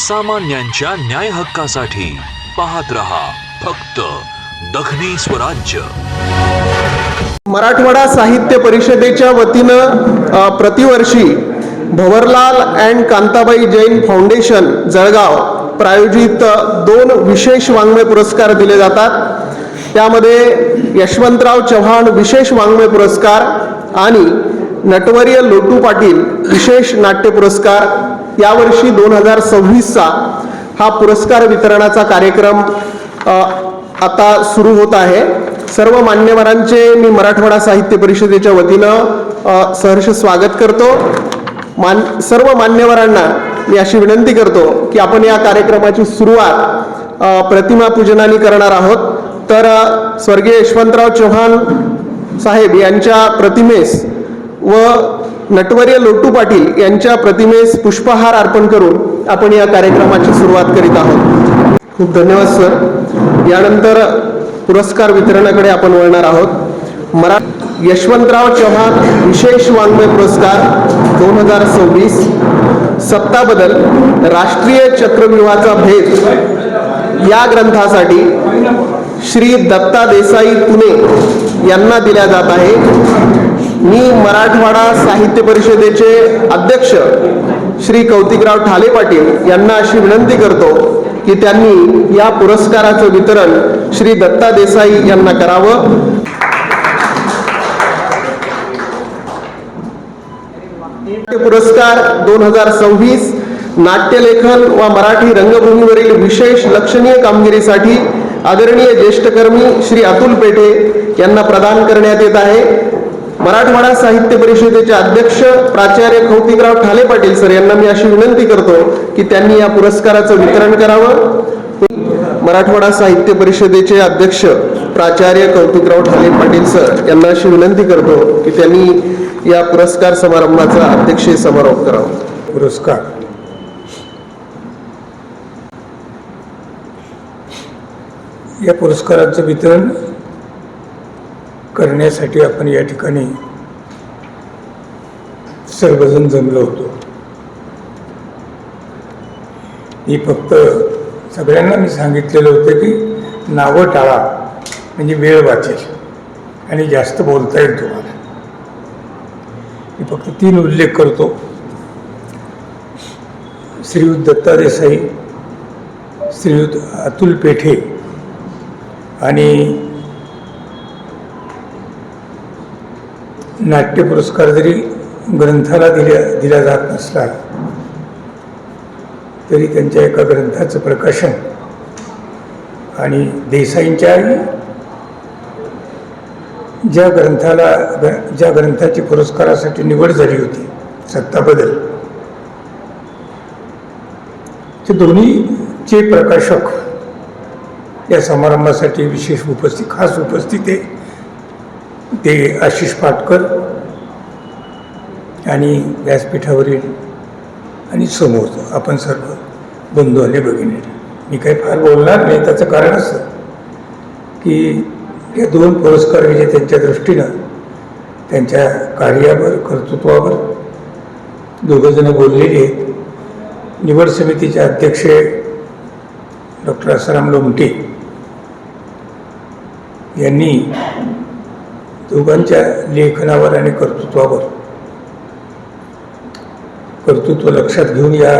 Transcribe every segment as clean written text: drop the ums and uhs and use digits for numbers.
सामान्यांच्या न्याय हक्कासाठी पाहत रहा फक्त दखनी स्वराज्य। मराठवाडा साहित्य परिषदेच्या वतीनं प्रतिवर्षी भवरलाल अँड कांताबाई जैन फाउंडेशन जळगाव प्रायोजित 2 विशेष वाङ्मय पुरस्कार दिले जातात। त्यामध्ये यशवंतराव चव्हाण विशेष वाङ्मय पुरस्कार आणि नटवर्य लोटू पाटील विशेष नाट्य पुरस्कार यावर्षी 2026चा हा पुरस्कार वितरणाचा कार्यक्रम आता सुरू होत आहे। सर्व मान्यवरांचे मी मराठवाडा साहित्य परिषदेच्या वतीनं सहर्ष स्वागत करतो। सर्व मान्यवरांना मी अशी विनंती करतो की आपण या कार्यक्रमाची सुरुवात प्रतिमा पूजनाने करणार आहोत। तर स्वर्गीय यशवंतराव चव्हाण साहेब यांच्या प्रतिमेस व नटवर्य लोटू पाटील यांच्या प्रतिमेस पुष्पहार अर्पण करून आपण या कार्यक्रमाची सुरुवात करीत आहोत। खूप धन्यवाद सर। यानंतर पुरस्कार वितरणाकडे आपण वळणार आहोत। यशवंतराव चव्हाण विशेष वाङ्मय पुरस्कार 2026 सत्ता बदल राष्ट्रीय चक्रव्यूहाचा भेद या ग्रंथासाठी श्री दत्ता देसाई पुणे यांना दिल्या जात आहे। मी मराठवाडा साहित्य परिषदेचे अध्यक्ष श्री कौतिकराव ठाले पाटील यांना अशी विनंती करतो की त्यांनी या पुरस्काराचं वितरण श्री दत्ता देसाई यांना करावं। पुरस्कार 2026 नाट्यलेखन व मराठी रंगभूमीवरील विशेष लक्षणीय कामगिरीसाठी आदरणीय ज्येष्ठकर्मी श्री अतुल पेठे यांना प्रदान करण्यात येत आहे। मराठवाडा साहित्य परिषदेचे अध्यक्ष प्राचार्य कौतिकराव ठाले पाटील सर यांना मी अशी विनंती करतो की त्यांनी या पुरस्काराचं वितरण करावं। मराठवाडा साहित्य परिषदेचे अध्यक्ष प्राचार्य कौतिकराव ठाले पाटील सर यांना अशी विनंती करतो की त्यांनी या पुरस्कार समारंभाचा अध्यक्षीय समारोप करावा। पुरस्कार या पुरस्काराचं वितरण करण्यासाठी आपण या ठिकाणी सर्वजण जमलो होतो। मी फक्त सगळ्यांना मी सांगितलेलं होतं की नावं टाळा म्हणजे वेळ वाचेल आणि जास्त बोलता येईल तुम्हाला। मी फक्त 3 उल्लेख करतो। श्रीयुत दत्ता देसाई, श्रीयुत अतुल पेठे आणि नाट्य पुरस्कार जरी ग्रंथाला दिला जात नसला तरी त्यांच्या एका ग्रंथाचं प्रकाशन आणि देसाईंच्या ज्या ग्रंथाची पुरस्कारासाठी निवड झाली होती सत्ता बदल, ते दोन्हीचे प्रकाशक या समारंभासाठी विशेष खास उपस्थित आहे। ते आशिष पाटकर आणि व्यासपीठावरील आणि समोर आपण सर्व बंधू आणि भगिनी। मी काही फार बोलणार नाही, त्याचं कारण असं की या 2 पुरस्कार विजेत्यांच्या दृष्टीनं त्यांच्या कार्यावर कर्तृत्वावर दोघंजणं बोललेली आहेत। निवड समितीचे अध्यक्ष डॉक्टर आसाराम लोमटे यांनी दोघांच्या लेखनावर आणि कर्तृत्व लक्षात घेऊन या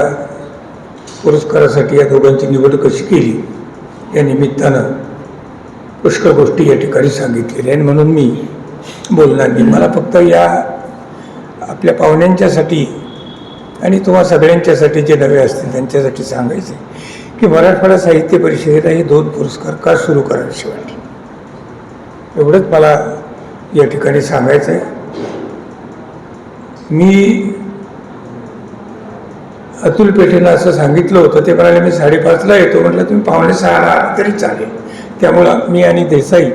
पुरस्कारासाठी या दोघांची निवड कशी केली या निमित्तानं पुष्कळ गोष्टी या ठिकाणी सांगितलेल्या आणि म्हणून मी बोलणार नाही। मला फक्त या आपल्या पाहुण्यांच्यासाठी आणि तुम्हा सगळ्यांच्यासाठी जे नवे असतील त्यांच्यासाठी सांगायचे की मराठवाडा साहित्य परिषदेला हे 2 पुरस्कार का सुरू करायचे वाटले, एवढंच मला या ठिकाणी सांगायचं आहे। मी अतुल पेठेंना असं सांगितलं होतं, ते म्हणाले मी 5:30ला येतो। म्हटलं तुम्ही 5:45ला आला तरी चालेल। त्यामुळं मी आणि देसाई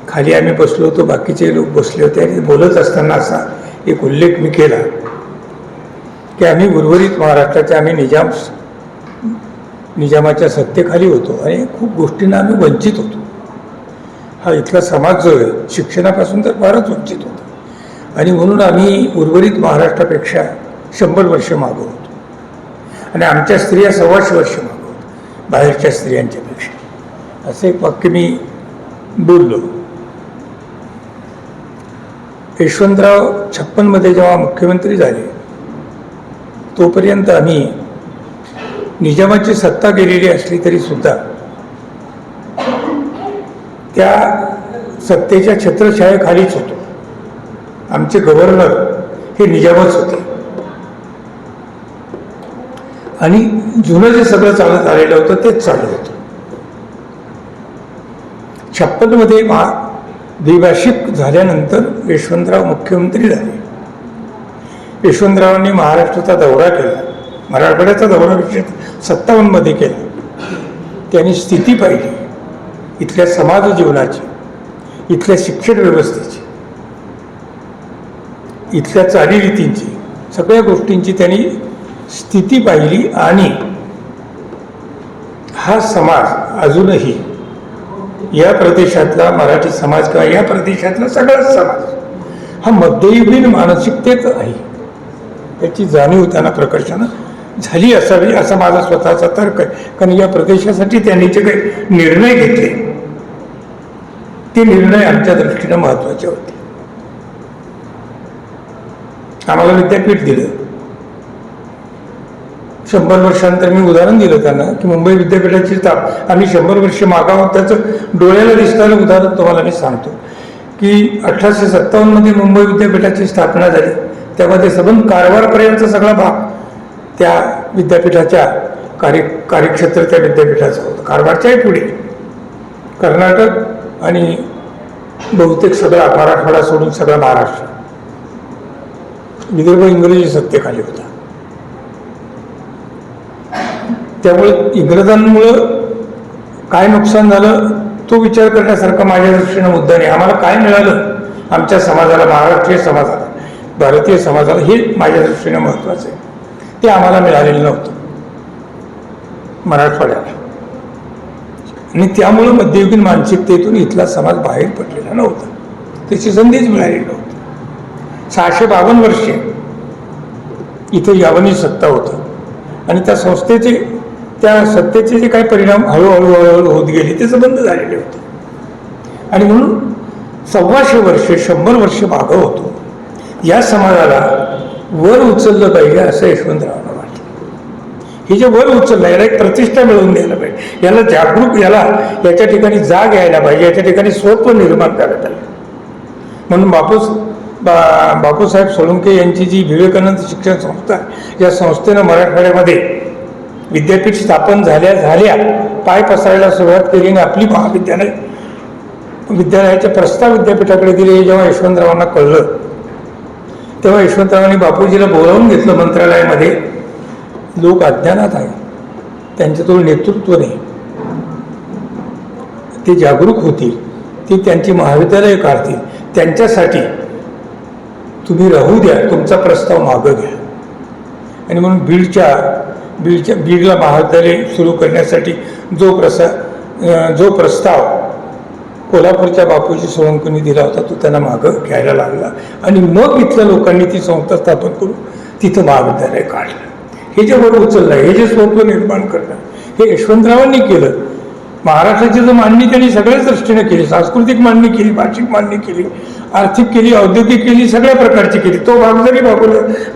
खाली आम्ही बसलो होतो, बाकीचे लोक बसले होते आणि बोलत असताना असा एक उल्लेख मी केला की आम्ही उर्वरित महाराष्ट्राच्या निजामाच्या सत्तेखाली होतो आणि खूप गोष्टींना आम्ही वंचित होतो। हा इथला समाज जो आहे शिक्षणापासून तर फारच वंचित होता आणि म्हणून आम्ही उर्वरित महाराष्ट्रापेक्षा 100 वर्ष मागं होतो आणि आमच्या स्त्रिया 125 वर्ष मागं होत्या बाहेरच्या स्त्रियांच्यापेक्षा. असं एक वाक्य मी बोललो. यशवंतराव 56 जेव्हा मुख्यमंत्री झाले तोपर्यंत आम्ही निजामाची सत्ता गेलेली असली तरी सुद्धा त्या सत्तेच्या छत्रछायेखालीच होतो. आमचे गव्हर्नर हे निजामच होते आणि जुनं जे सगळं चालत आलेलं होतं तेच चालू होतं. 56 द्विभाषिक झाल्यानंतर यशवंतराव मुख्यमंत्री झाले. यशवंतरावांनी महाराष्ट्राचा दौरा केला, मराठवाड्याचा दौरा 57 केला. त्यांनी स्थिती पाहिली इथल्या समाज जीवनाची, इथल्या शिक्षण व्यवस्थेची, इथल्या चालीरीतींची, सगळ्या गोष्टींची त्यांनी स्थिती पाहिली. आणि हा समाज अजूनही या प्रदेशातला मराठी समाज किंवा या प्रदेशातला सगळाच समाज हा मध्ययुगीन मानसिकतेत आहे, त्याची जाणीव त्यांना प्रकर्षानं झाली असावी असा माझा स्वतःचा तर्क आहे. कारण या प्रदेशासाठी त्यांनी जे काही निर्णय घेतले ते निर्णय आमच्या दृष्टीनं महत्त्वाचे होते. आम्हाला विद्यापीठ दिलं. 100 वर्षांतर मी उदाहरण दिलं त्यांना की मुंबई विद्यापीठाची आम्ही 100 वर्ष मागावं त्याचं डोळ्याला दिसणारं उदाहरण तुम्हाला मी सांगतो की 1857 मुंबई विद्यापीठाची स्थापना झाली. त्यामध्ये सबंध कारवारपर्यंतचा सगळा भाग त्या विद्यापीठाच्या कार्यक्षेत्र त्या विद्यापीठाचं होतं. कारवारच्याही पुढे कर्नाटक आणि बहुतेक सगळा मराठवाडा सोडून सगळा महाराष्ट्र, विदर्भ इंग्रजी सत्तेखाली होता. त्यामुळे इंग्रजांमुळं काय नुकसान झालं तो विचार करण्यासारखा माझ्या दृष्टीनं मुद्दा नाही. आम्हाला काय मिळालं आमच्या समाजाला, महाराष्ट्रीय समाजाला, भारतीय समाजाला, हे माझ्या दृष्टीनं महत्त्वाचं आहे. ते आम्हाला मिळालेलं नव्हतं मराठवाड्याला. आणि त्यामुळं मध्ययुगीन मानसिकतेतून इथला समाज बाहेर पडलेला नव्हता, त्याची संधीच मिळालेली नव्हती. 652 वर्षे इथे यावनी सत्ता होतं आणि त्या सत्तेचे जे काही परिणाम हळूहळू होत गेले ते बंद झालेले होते. आणि म्हणून 125 वर्षे 100 वर्ष मागं होतो. या समाजाला वर उचललं पाहिजे असं यशवंतरावांना वाटलं. हे जे वर उचललं याला एक प्रतिष्ठा मिळवून द्यायला पाहिजे, याला जागरूक, याच्या ठिकाणी जाग यायला पाहिजे, याच्या ठिकाणी स्वत्व निर्माण करायला पाहिजे. म्हणून बापूसाहेब सोळंके यांची जी विवेकानंद शिक्षण संस्था आहे, या संस्थेनं मराठवाड्यामध्ये विद्यापीठ स्थापन झाल्या पाय पसरायला सुरुवात केली आणि आपली विद्यालयाचे प्रस्ताव विद्यापीठाकडे दिले. हे जेव्हा यशवंतरावांना कळलं तेव्हा यशवंतरावांनी बापूजीला बोलावून घेतलं मंत्रालयामध्ये. लोक अज्ञानात आहे, त्यांच्याजवळ नेतृत्व नाही, ते जागरूक होतील, ते त्यांची महाविद्यालय काढतील, त्यांच्यासाठी तुम्ही राहू द्या, तुमचा प्रस्ताव मागं घ्या. आणि म्हणून बीडला महाविद्यालय सुरू करण्यासाठी जो प्रस्ताव कोल्हापूरच्या बापूजी सोळंकेंनी दिला होता तो त्यांना मागं घ्यायला लागला. आणि मग इथल्या लोकांनी ती संस्था स्थापन करून तिथं महाविद्यालय काढलं. हे जे वर उचललं, हे जे स्वत्व निर्माण करणं, हे यशवंतरावांनी केलं. महाराष्ट्राची जो मांडणी त्यांनी सगळ्याच दृष्टीने केली, सांस्कृतिक मांडणी केली, भाषिक मांडणी केली, आर्थिक केली, औद्योगिक केली, सगळ्या प्रकारची केली. तो भाग जरी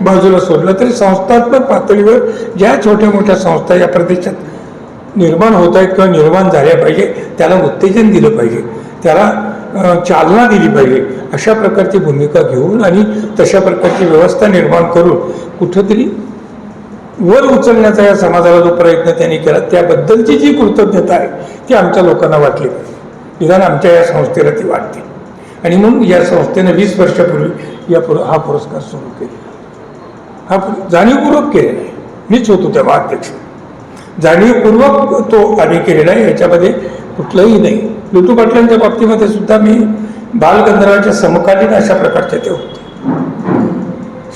बाजूला सोडला तरी संस्थात्मक पातळीवर ज्या छोट्या मोठ्या संस्था या प्रदेशात निर्माण होत आहेत किंवा निर्माण झाल्या पाहिजे, त्याला उत्तेजन दिलं पाहिजे, त्याला चालना दिली पाहिजे, अशा प्रकारची भूमिका घेऊन आणि तशा प्रकारची व्यवस्था निर्माण करून कुठंतरी वर उचलण्याचा या समाजाला जो प्रयत्न त्यांनी केला त्याबद्दलची जी कृतज्ञता आहे ती आमच्या लोकांना वाटली पाहिजे. निदान आमच्या या संस्थेला ती वाटते. आणि म्हणून या संस्थेनं 20 वर्षापूर्वी हा पुरस्कार सुरू केला. हा जाणीवपूर्वक केलेला आहे. मीच होतो तेव्हा अध्यक्ष. जाणीवपूर्वक तो आम्ही केलेला आहे, याच्यामध्ये कुठलंही नाही. लुटू पाटलांच्या बाबतीमध्ये सुद्धा मी बालगंधर्वांच्या समकालीन अशा प्रकारचे ते होते.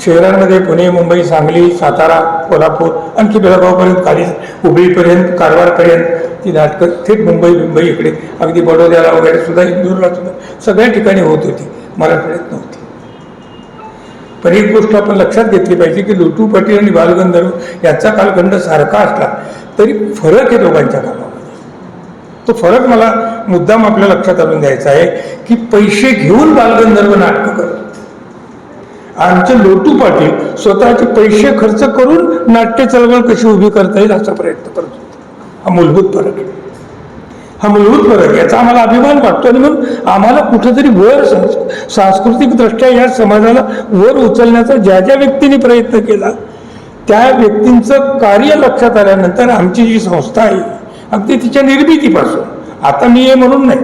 शहरांमध्ये पुणे, मुंबई, सांगली, सातारा, कोल्हापूर, आणखी बेळगावपर्यंत, हुबळीपर्यंत, कारवारपर्यंत ती नाटकं थेट मुंबई इकडे अगदी बडोद्याला वगैरे सुद्धा, इंदूरला सुद्धा सगळ्या ठिकाणी होत होती, मराठवाड्यात नव्हती. पण एक गोष्ट आपण लक्षात घेतली पाहिजे की लोटू पाटील आणि बालगंधर्व याचा कालखंड सारखा असला तरी फरक आहे दोघांच्या कामामध्ये. तो फरक मला मुद्दाम आपल्या लक्षात आणून द्यायचा आहे की पैसे घेऊन बालगंधर्व नाटकं करतात. आमचे लोटू पाटील स्वतःचे पैसे खर्च करून नाट्य चळवळ कशी उभी करता येईल असा प्रयत्न करत होते. हा मूलभूत फरक आहे. हा मूलभूत फरक आहे. याचा आम्हाला अभिमान वाटतो आणि म्हणून आम्हाला कुठेतरी वर सांस्कृतिक दृष्ट्या या समाजाला वर उचलण्याचा ज्या ज्या व्यक्तींनी प्रयत्न केला त्या व्यक्तींचं कार्य लक्षात आल्यानंतर आमची जी संस्था आहे अगदी तिच्या निर्मितीपासून, आता मी हे म्हणून नाही,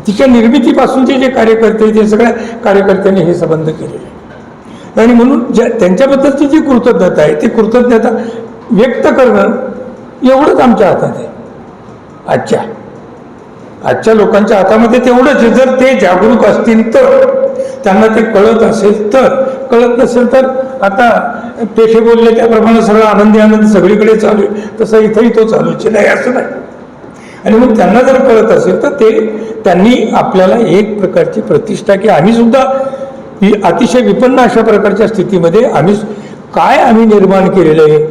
तिच्या निर्मितीपासूनचे जे कार्यकर्ते ते सगळ्या कार्यकर्त्यांनी हे संबंध केलेले आणि म्हणून त्यांच्याबद्दलची जी कृतज्ञता आहे ती कृतज्ञता व्यक्त करणं एवढंच आमच्या हातात आहे. आजच्या लोकांच्या हातामध्ये तेवढंच आहे. जर ते जागरूक असतील तर, त्यांना ते कळत असेल तर, कळत नसेल तर आता पेशे बोलले त्याप्रमाणे सगळं आनंद सगळीकडे चालू आहे तसं इथंही तो चालूच नाही असं नाही. आणि मग त्यांना जर कळत असेल तर त्यांनी आपल्याला एक प्रकारची प्रतिष्ठा की आम्ही सुद्धा ही अतिशय विपन्न अशा प्रकारच्या स्थितीमध्ये आम्ही निर्माण केलेलं आहे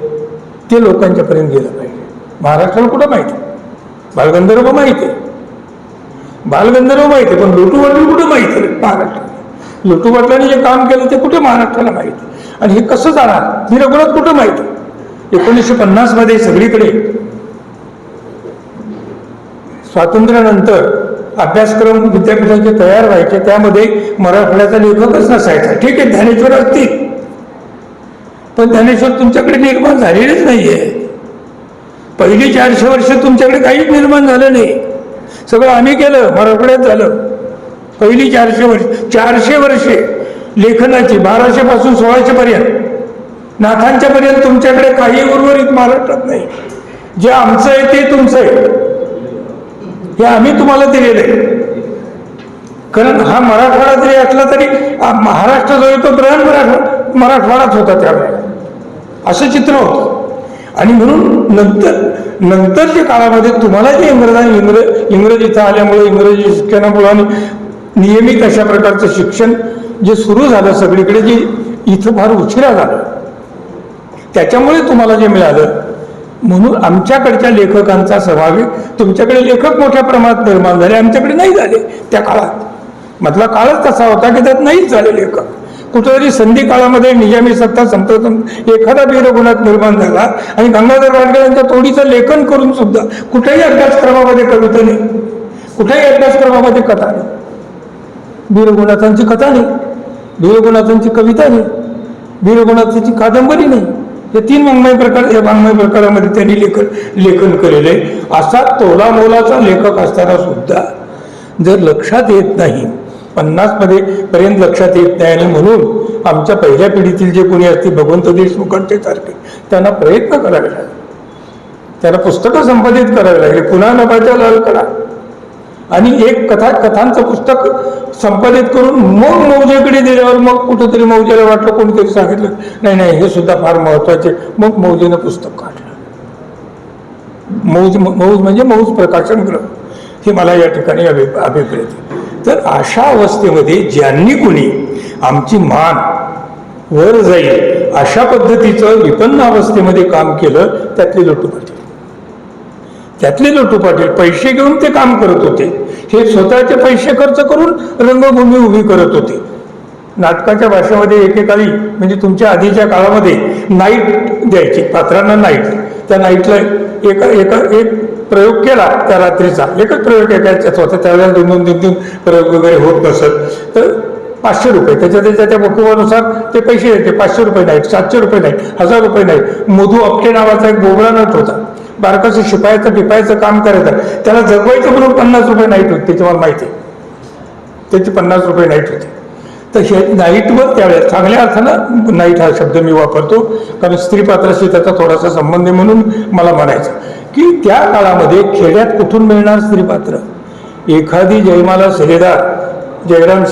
ते लोकांच्यापर्यंत गेलं पाहिजे. महाराष्ट्राला कुठं माहिती आहे? बालगंधर्व माहिती आहे, बालगंधर्व माहिती आहे, पण लोटू पाटील कुठं माहिती आहे? महाराष्ट्राला लोटू पाटलांनी जे काम केलं ते कुठे महाराष्ट्राला माहिती आहे? आणि हे कसं जाणार? ही रघुनाथ कुठं माहिती आहे? 1950 मध्ये सगळीकडे स्वातंत्र्यानंतर अभ्यासक्रम विद्यापीठाचे तयार व्हायचे, त्यामध्ये मराठवाड्याचा लेखकच नसायचा. ठीक आहे, ज्ञानेश्वर असतील, पण ज्ञानेश्वर तुमच्याकडे निर्माण झालेलेच नाहीये. पहिली 400 वर्ष तुमच्याकडे काहीच निर्माण झालं नाही. सगळं आम्ही केलं, मराठवाड्यात झालं. पहिली 400 वर्षे लेखनाची 1200 पासून 1600 पर्यंत नाथांच्या पर्यंत तुमच्याकडे काही उर्वरित महाराष्ट्रात नाही. जे आमचं आहे ते तुमचं आहे, हे आम्ही तुम्हाला दिलेलं आहे. कारण हा मराठवाडा जरी असला तरी महाराष्ट्र जो आहे तो बृहन मराठवाडाच होता त्यावेळेला, असं चित्र होतं. आणि म्हणून नंतरच्या काळामध्ये तुम्हाला जे इंग्रजीचं आल्यामुळे, इंग्रजी शिक्षणामुळे आणि नियमित अशा प्रकारचं शिक्षण जे सुरू झालं सगळीकडे, जे इथं फार उशिरा झालं, त्याच्यामुळे तुम्हाला जे मिळालं. म्हणून आमच्याकडच्या लेखकांचा सहभाग, तुमच्याकडे लेखक मोठ्या प्रमाणात निर्माण झाले, आमच्याकडे नाही झाले. त्या काळात मधला काळच तसा होता की त्यात नाहीच झाले लेखक. कुठेतरी संधी काळामध्ये निजामी सत्ता संपत एखादा वीर रघुनाथ निर्माण झाला आणि गंगाधर वाडकर यांच्या तोडीचं लेखन करून सुद्धा कुठेही अभ्यासक्रमामध्ये कविता नाही, कुठेही अभ्यासक्रमामध्ये कथा नाही. वीर रघुनाथांची कथा नाही, वीर रघुनाथांची कविता नाही, वीर रघुनाथांची कादंबरी नाही. हे 3 वाङ्मय प्रकार, या वाङ्मय प्रकारामध्ये त्यांनी लेखन केलेले. असा तोला मोलाचा लेखक असताना सुद्धा जर लक्षात येत नाही, 50 पर्यंत लक्षात येत नाही, आणि म्हणून आमच्या पहिल्या पिढीतील जे कोणी असतील भगवंत देशमुखांचे सारखे त्यांना प्रयत्न करावे लागले, त्यांना पुस्तकं संपादित करावे लागले. पुन्हा नभाच्या लाल करा आणि एक कथांचं पुस्तक संपादित करून मग मौजेकडे दिल्यावर मग कुठंतरी मौजेला वाटलं, कोणीतरी सांगितलं नाही हे सुद्धा फार महत्वाचे. मग मौजेनं पुस्तक काढलं. मौज म्हणजे मौज प्रकाशन ग्रह, हे मला या ठिकाणी अभिप्रेत आहे. तर अशा अवस्थेमध्ये ज्यांनी कोणी आमची मान वर जाईल अशा पद्धतीचं विपन्न अवस्थेमध्ये काम केलं, त्यातले लोटू पाटील पैसे घेऊन ते काम करत होते. हे स्वतःचे पैसे खर्च करून रंगभूमी उभी करत होते. नाटकाच्या भाषेमध्ये एकेकाळी, म्हणजे तुमच्या आधीच्या काळामध्ये नाईट द्यायची पात्रांना, नाईट. त्या नाईटला एक प्रयोग केला त्या रात्रीचा, एकच प्रयोग एकाच्याच होता. त्यावेळेला 2-2 प्रयोग वगैरे होत नसत. तर 500 रुपये त्याच्या वकुवानुसार ते पैसे द्यायचे. 500 रुपये नाईट, 700 रुपये नाईट, 1000 रुपये नाईट. मधू अपटे नावाचा एक बोबडा नट होता, बारकाचं शिपायाचं काम करायचं, त्याला जगवायचं म्हणून 50 रुपये नाईट होते. त्याची मला माहिती आहे, त्याची 50 रुपये नाईट होते. तर हे नाईटवर त्यावेळेस चांगल्या अर्थानं नाईट हा शब्द मी वापरतो, कारण स्त्री पात्राशी त्याचा थोडासा संबंध आहे म्हणून मला म्हणायचं की त्या काळामध्ये खेड्यात कुठून मिळणार स्त्री पात्र? एखादी जयमाला शिलेदार, जयराम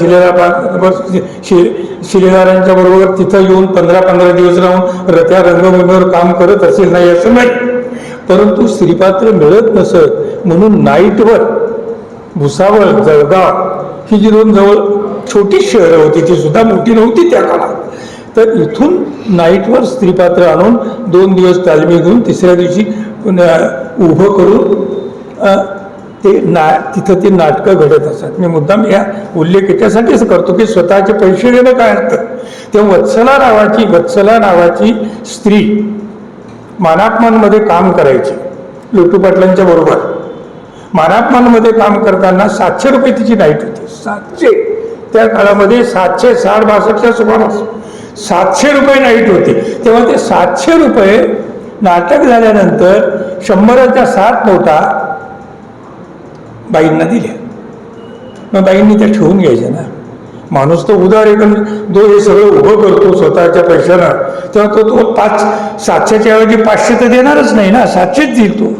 शिलेदारांच्या बरोबर तिथं येऊन 15-15 दिवस राहून त्या रंगभूमीवर काम करत असेल, नाही असं नाही, परंतु स्त्रीपात्र मिळत नसत. म्हणून नाईटवर भुसावळ, जळगाव ही जी 2 जवळ छोटी शहरं होती, ती सुद्धा मोठी नव्हती त्या काळात, तर इथून नाईटवर स्त्रीपात्र आणून 2 दिवस तालमी घेऊन तिसऱ्या दिवशी उभं करून तिथं ती नाटकं घडत असतात. मी मुद्दाम या उल्लेख याच्यासाठीच करतो की स्वतःचे पैसे देणं काय असतं. तेव्हा वत्सला नावाची स्त्री मानापमानमध्ये काम करायची लोटू पाटलांच्या बरोबर. मानापमानमध्ये काम करताना 700 रुपये तिची नाईट होती. 700 त्या काळामध्ये 760-62च्या सुमारास 700 रुपये नाईट होती. तेव्हा ते 700 रुपये नाटक झाल्यानंतर 100च्या 7 नोटा बाईंना दिल्या. मग बाईंनी त्या ठेवून घ्यायच्या ना. माणूस तो उदार हे सगळं उभं करतो स्वतःच्या पैशानं, तेव्हा तो 700च्या ऐवजी 500 तर देणारच नाही ना, 700च देईल तो.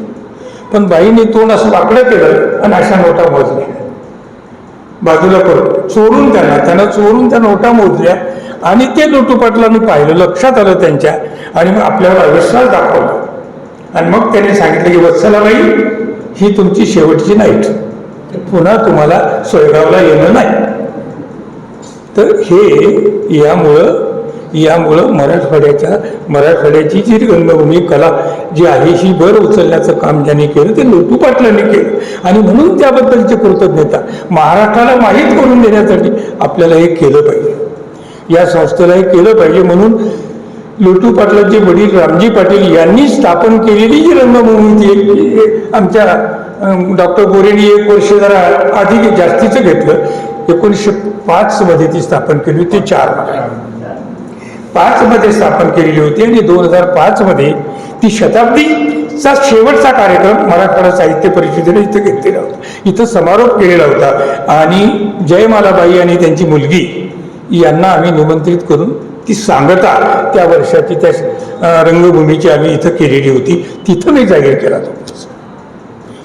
पण बाईंनी तोंड असं वाकडं केलं आणि अशा नोटा मोजल्या बाजूला करून चोरून चोरून त्या नोटा मोजल्या आणि ते लोटू पाटलांनी पाहिलं, लक्षात आलं त्यांच्या, आणि मग आपल्याला अविश्वास दाखवला. आणि मग त्यांनी सांगितलं की वत्सलाबाई, ही तुमची शेवटची नाईट, पुन्हा तुम्हाला सोयगावला येणं नाही. तर हे यामुळं मराठवाड्याची जी रंगभूमी कला जी आहे ही वर उचलण्याचं काम ज्यांनी केलं ते लोटू पाटलांनी केलं. आणि म्हणून त्याबद्दलची कृतज्ञता महाराष्ट्राला माहीत करून देण्यासाठी आपल्याला हे केलं पाहिजे, या संस्थेला हे केलं पाहिजे. म्हणून लोटू पाटलांचे वडील रामजी पाटील यांनी स्थापन केलेली जी रंगभूमी आमच्या डॉक्टर गोरेंनी 1 वर्ष जरा आधी जास्तीचं घेतलं, 1905 मध्ये ती स्थापन केली होती. 5 मध्ये स्थापन केलेली होती आणि 2005 मध्ये ती शताब्दीचा शेवटचा कार्यक्रम मराठवाडा साहित्य परिषदेने इथं घेतलेला होता. इथं समारोप केलेला होता आणि जयमालाबाई आणि त्यांची मुलगी यांना आम्ही निमंत्रित करून ती सांगता त्या वर्षाची त्या रंगभूमीची आम्ही इथं केलेली होती. तिथं मी जाहीर केला तो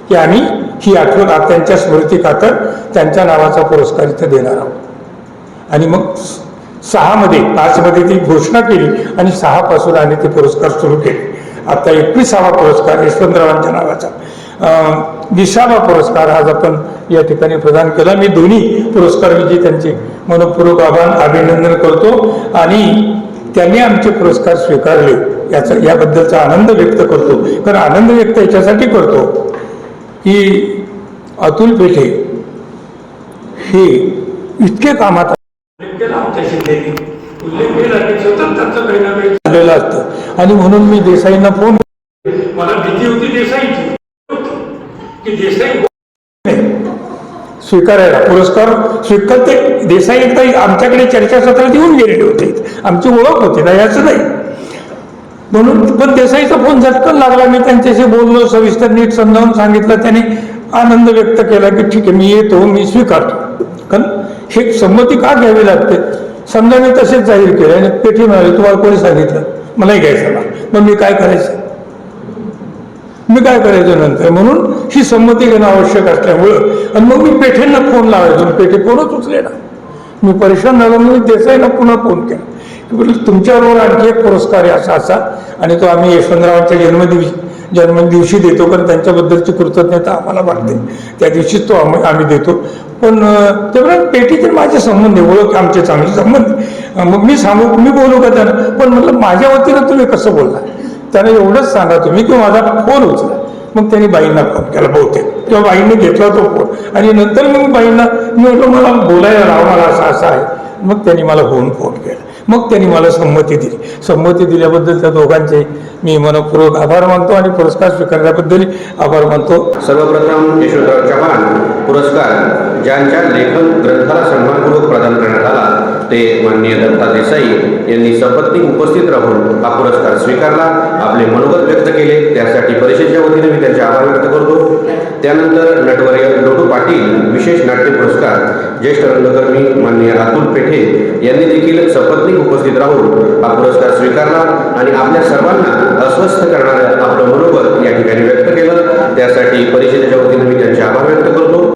की आम्ही ही आठवण त्यांच्या स्मृती खातर त्यांच्या नावाचा पुरस्कार इथं देणार आहोत. आणि मग 5 मध्ये ती घोषणा केली आणि 6 पासून आम्ही ते पुरस्कार सुरू केले. आता 21वा पुरस्कार यशवंतरावांच्या नावाचा 20वा पुरस्कार आज आपण या ठिकाणी प्रदान केला. मी दोन्ही पुरस्कार त्यांचे मनपूर्वक अभिनंदन करतो आणि त्यांनी आमचे पुरस्कार स्वीकारले याबद्दलचा आनंद व्यक्त करतो. कारण आनंद व्यक्त याच्यासाठी करतो की अतुल पेठे हे इतके कामात आमच्या शिंदेने उल्लेख केला की सतत त्यांचं काही ना काही झालेलं असतं. आणि म्हणून मी देसाईंना फोन, मला भीती होती देसाईची की देसाई स्वीकारायला पुरस्कार स्वीकारते. देसाई एकदा आमच्याकडे चर्चासत्रात येऊन गेलेले होते, आमची ओळख होती नाही असं नाही. म्हणून पण देसाईचा फोन झटकन लागला. मी त्यांच्याशी बोललो, सविस्तर नीट समजावून सांगितलं. त्याने आनंद व्यक्त केला की ठीक आहे, मी येतो, मी स्वीकारतो. कारण हे संमती का घ्यावी लागते. समजा मी तसेच जाहीर केले आणि पेठी मिळाली, तुम्हाला कोणी सांगितलं मलाही घ्यायचं ना, मग मी काय करायचं नंतर. म्हणून ही संमती घेणं आवश्यक असल्यामुळं आणि मग मी पेठेंना फोन लावायचो, पेठे फोनच उचले ना. मी परेशान झालो, मी देसाईला पुन्हा फोन केला की तुमच्याबरोबर आणखी एक पुरस्कार आहे असा आणि तो आम्ही यशवंतरावांच्या जन्मदिवशी देतो, कारण त्यांच्याबद्दलची कृतज्ञता आम्हाला वाटते, त्या दिवशीच तो आम्ही देतो. पण तेवढ्या पेठी तर माझे संबंध आहे, ओळख आमचे चांगले संबंध. मग मी बोलू का त्यांना, पण म्हटलं माझ्या वतीनं तुम्ही कसं बोलला, त्यांना एवढंच सांगा तुम्ही की माझा फोन उचला. मग त्यांनी बाईंना फोन केला बहुतेक, किंवा बाईंनी घेतला तो फोन आणि नंतर मग बाईंना मी म्हटलं मला बोलायला राव, मला असं आहे. मग त्यांनी मला फोन केला. मग त्यांनी मला संमती दिल्याबद्दल त्या दोघांचे मी मनपूर्वक आभार मानतो आणि पुरस्कार स्वीकारल्याबद्दल आभार मानतो. सर्वप्रथम यशवंतराव चव्हाण पुरस्कार ज्यांच्या लेखन ग्रंथाला सन्मानपूर्वक प्रदान करण्यात आला ते माननीय दत्ता देसाई यांनी सपत्नीक उपस्थित राहून हा पुरस्कार स्वीकारला, आपले मनोगत व्यक्त केले, त्यासाठी परिषदेच्या वतीने मी त्यांचे आभार व्यक्त करतो. त्यानंतर नटवर्य लोटू पाटील विशेष नाट्य पुरस्कार ज्येष्ठ रंगकर्मी माननीय अतुल पेठे यांनी देखील सपत्नीक उपस्थित राहून हा पुरस्कार स्वीकारला आणि आपल्या सर्वांना अस्वस्थ करणारं आपलं मनोगत या ठिकाणी व्यक्त केलं, त्यासाठी परिषदेच्या वतीने मी त्यांचे आभार व्यक्त करतो.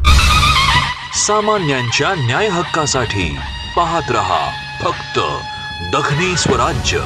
सामान्यांच्या न्याय हक्कासाठी पाहत रहा फक्त दखनी स्वराज्य.